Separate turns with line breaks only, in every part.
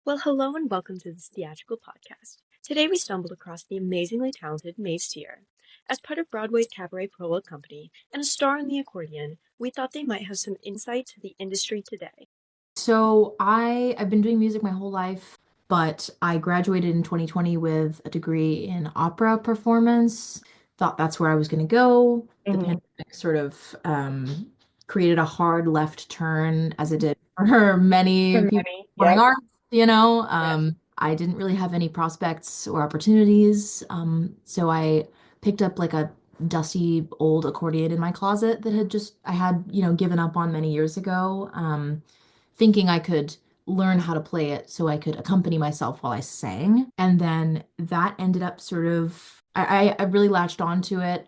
Well, hello and welcome to this theatrical podcast. Today we stumbled across the amazingly talented Maeve. As part of Broadway's Cabaret Prologue Company and a star on the accordion, we thought they might have some insight to the industry today.
So I've been doing music my whole life, but I graduated in 2020 with a degree in opera performance. Thought that's where I was going to go. The
Hmm.
pandemic sort of created a hard left turn, as it did for many
For
people
many,
performing
yep.
arts, you know.
Yes.
I didn't really have any prospects or opportunities. So I picked up like a dusty old accordion in my closet that I had, given up on many years ago. Thinking I could learn how to play it so I could accompany myself while I sang. And then that ended up sort of, I really latched onto it,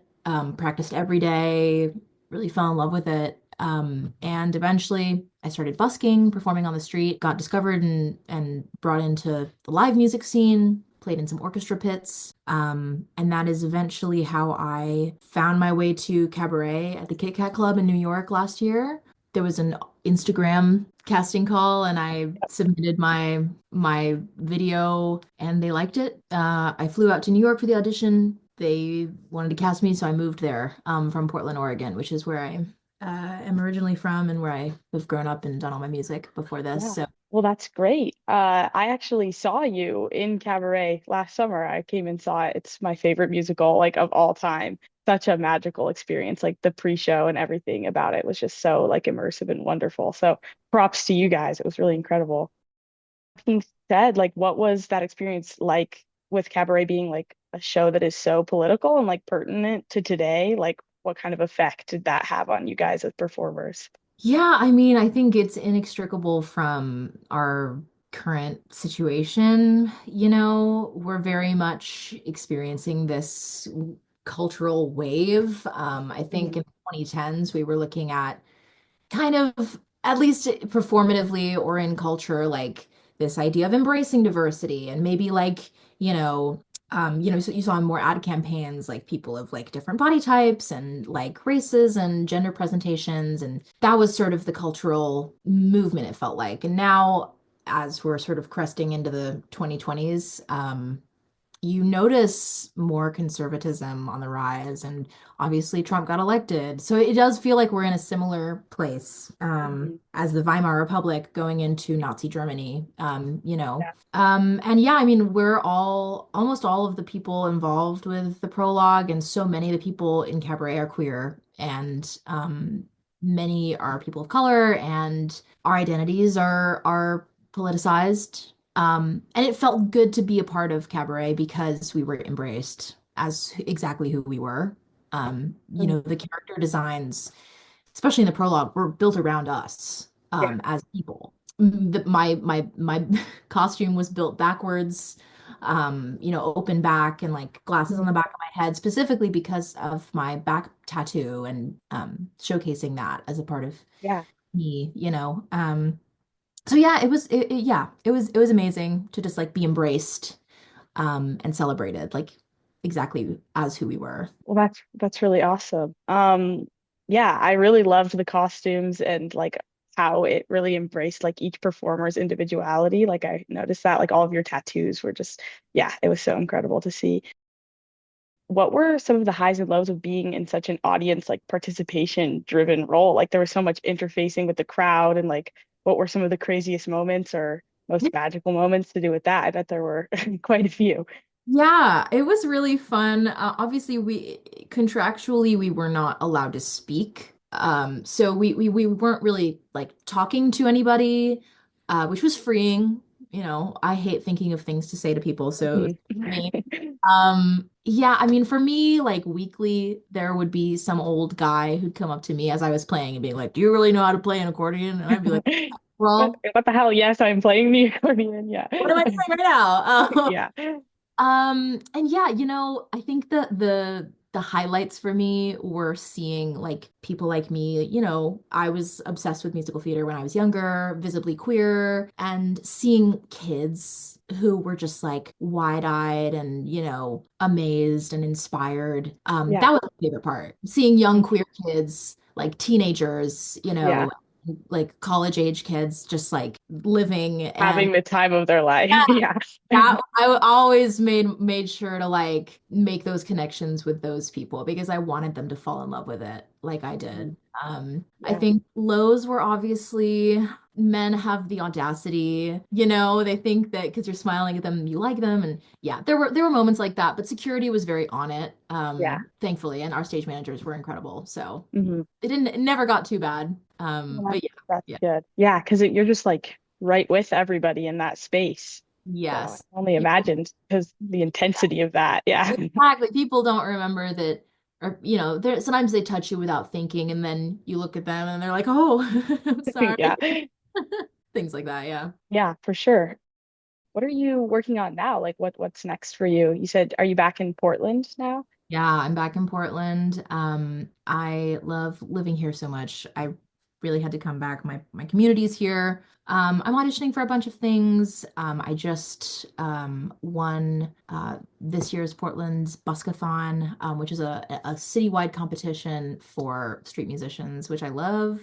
practiced every day, really fell in love with it. And eventually I started busking, performing on the street, got discovered and brought into the live music scene, played in some orchestra pits. And that is eventually how I found my way to cabaret at the Kit Kat Club in New York last year. There was an Instagram casting call and I submitted my video and they liked it. I flew out to New York for the audition. They wanted to cast me, so I moved there from Portland, Oregon, which is where I am originally from and where I have grown up and done all my music before this.
Yeah.
So
Well, that's great. I actually saw you in Cabaret last summer. I came and saw it. It's my favorite musical, like of all time. Such a magical experience. Like the pre-show and everything about it was just so like immersive and wonderful. So props to you guys. It was really incredible. Being said, like what was that experience like with Cabaret being like a show that is so political and like pertinent to today? Like what kind of effect did that have on you guys as performers?
yeah, I mean, I think it's inextricable from our current situation. We're very much experiencing this cultural wave. I think
Mhm.
in the 2010s, we were looking at kind of, at least performatively or in culture, like this idea of embracing diversity and maybe like, so you saw more ad campaigns like people of like different body types and like races and gender presentations. And that was sort of the cultural movement, it felt like. And now, as we're sort of cresting into the 2020s, you notice more conservatism on the rise, and obviously Trump got elected. So it does feel like we're in a similar place
Mhm.
as the Weimar Republic going into Nazi Germany.
Yeah.
And yeah, I mean, almost all of the people involved with the prologue, and so many of the people in Cabaret are queer, and many are people of color, and our identities are politicized. And it felt good to be a part of Cabaret because we were embraced as exactly who we were.
Mhm.
The character designs, especially in the prologue, were built around us
Yeah.
as people. My costume was built backwards, open back and like glasses on the
Mhm.
back of my head, specifically because of my back tattoo and showcasing that as a part of
Yeah.
me. So yeah, it was amazing to just like be embraced and celebrated like exactly as who we were.
Well, that's really awesome. Yeah, I really loved the costumes and like how it really embraced like each performer's individuality. Like I noticed that like all of your tattoos were just, yeah, it was so incredible to see. What were some of the highs and lows of being in such an audience like participation driven role? Like there was so much interfacing with the crowd and like what were some of the craziest moments or most magical moments to do with that? I bet there were quite a few.
Yeah, it was really fun. Obviously, we contractually we were not allowed to speak. So we weren't really like talking to anybody, which was freeing. I hate thinking of things to say to people, so it was
Mhm.
for me. Yeah, I mean, for me, like weekly, there would be some old guy who'd come up to me as I was playing and be like, "Do you really know how to play an accordion?" And I'd be like, "Well,
What the hell? Yes, I'm playing the accordion. Yeah.
what am I doing right now?"
Yeah.
And yeah, I think the highlights for me were seeing like people like me. I was obsessed with musical theater when I was younger, visibly queer, and seeing kids who were just like wide-eyed and, amazed and inspired.
Yeah.
That was my favorite part. Seeing young
Mhm.
queer kids, like teenagers,
Yeah.
like college age kids just like living and
Having the time of their life. Yeah.
that I always made sure to like make those connections with those people because I wanted them to fall in love with it like I
Mhm.
did. I
Yeah.
think lows were obviously men have the audacity, they think that because you're smiling at them, you like them. And yeah, there were moments like that, but security was very on it,
Yeah.
thankfully, and our stage managers were incredible. So
Hmm.
it never got too bad.
Well,
But yeah,
that's
yeah,
good. Yeah, because you're just like right with everybody in that space. So I
yes.
can only
People
imagine because the intensity of that. Yeah.
Exactly. People don't remember that, or there sometimes they touch you without thinking, and then you look at them and they're like, "Oh, I'm sorry."
Yeah.
Things like that. Yeah.
Yeah, for sure. What are you working on now? Like what's next for you? You said, are you back in Portland now?
Yeah, I'm back in Portland. I love living here so much. I really had to come back. My community's here. I'm auditioning for a bunch of things. I just won this year's Portland's Buskathon, which is a citywide competition for street musicians, which I love.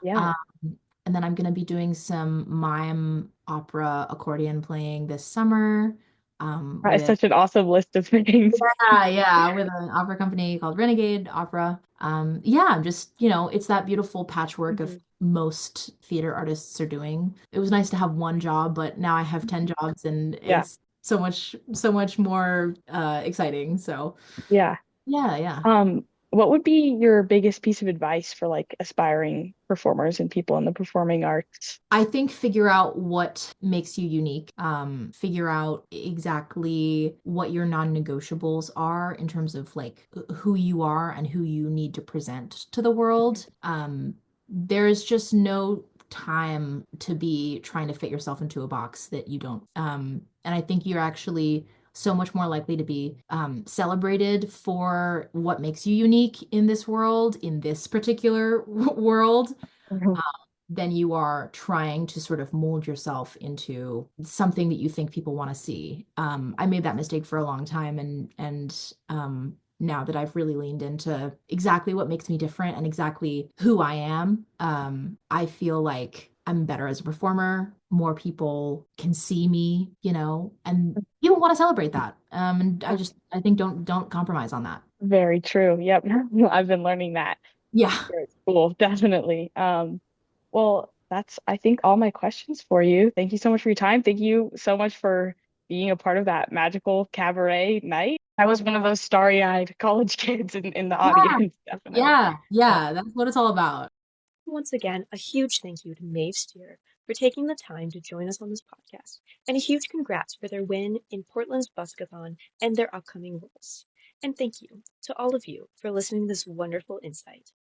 Yeah.
Um, and then I'm going to be doing some mime opera accordion playing this summer
That is
with
such an awesome list of things.
yeah, with an opera company called Renegade Opera. Yeah, I'm just, it's that beautiful patchwork of
Mhm.
most theater artists are doing. It was nice to have one job, but now I have 10 jobs and
Yeah.
it's so much more exciting. So,
Yeah.
yeah, yeah.
What would be your biggest piece of advice for like aspiring performers and people in the performing arts?
I think figure out what makes you unique. Figure out exactly what your non-negotiables are in terms of like who you are and who you need to present to the world. There's just no time to be trying to fit yourself into a box that you don't. And I think you're actually so much more likely to be celebrated for what makes you unique in this world, in this particular world,
Mhm.
then you are trying to sort of mold yourself into something that you think people want to see. I made that mistake for a long time, and now that I've really leaned into exactly what makes me different and exactly who I am, I feel like I'm better as a performer. More people can see me, and people want to celebrate that. And I think don't compromise on that.
Very true. Yep. I've been learning that
Yeah.
here at school, definitely. Well, that's, I think, all my questions for you. Thank you so much for your time. Thank you so much for being a part of that magical cabaret night. I was one of those starry-eyed college kids in the
Yeah.
audience, definitely.
Yeah.
So,
Yeah. That's what it's all about.
Once again, a huge thank you to Maeve Steer for taking the time to join us on this podcast, and a huge congrats for their win in Portland's Buskathon and their upcoming roles. And thank you to all of you for listening to this wonderful insight.